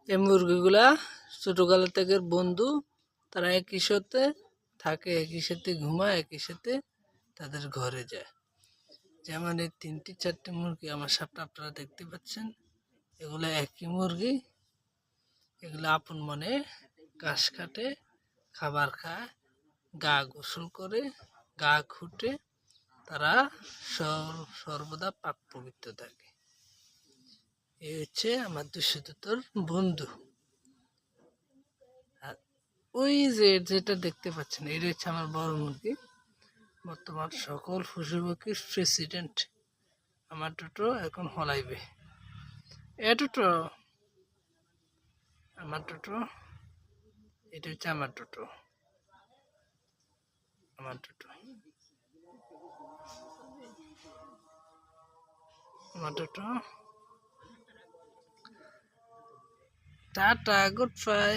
এই মুরগিগুলা ছোটকালের থেকে বন্ধু। তারা একই সাথে থাকে, একই সাথে ঘুমায়, একই সাথে তাদের ঘরে যায়। যেমন এই 3-4টি মুরগি আমার সামনে আপনারা দেখতে পাচ্ছেন, এগুলো একই মুরগি। এগুলো আপন মনে ঘাস কাটে, খাবার খায়, গা গোসল করে, গা খুঁটে তারা সর্বদা পাক পবিত্র থাকে। এই হচ্ছে আমার দুঃস্থর বন্ধু। আর ওই যেটা দেখতে পাচ্ছেন, এটা হচ্ছে আমার বড় মুরগি, বর্তমান সকল পশু পাখির প্রেসিডেন্ট। আমার টোটো এখন হলাইবে। টোটো, আমার টোটো, এটা হচ্ছে আমার টোটো, আমার টোটো, আমার টোটো। Tata, good bye.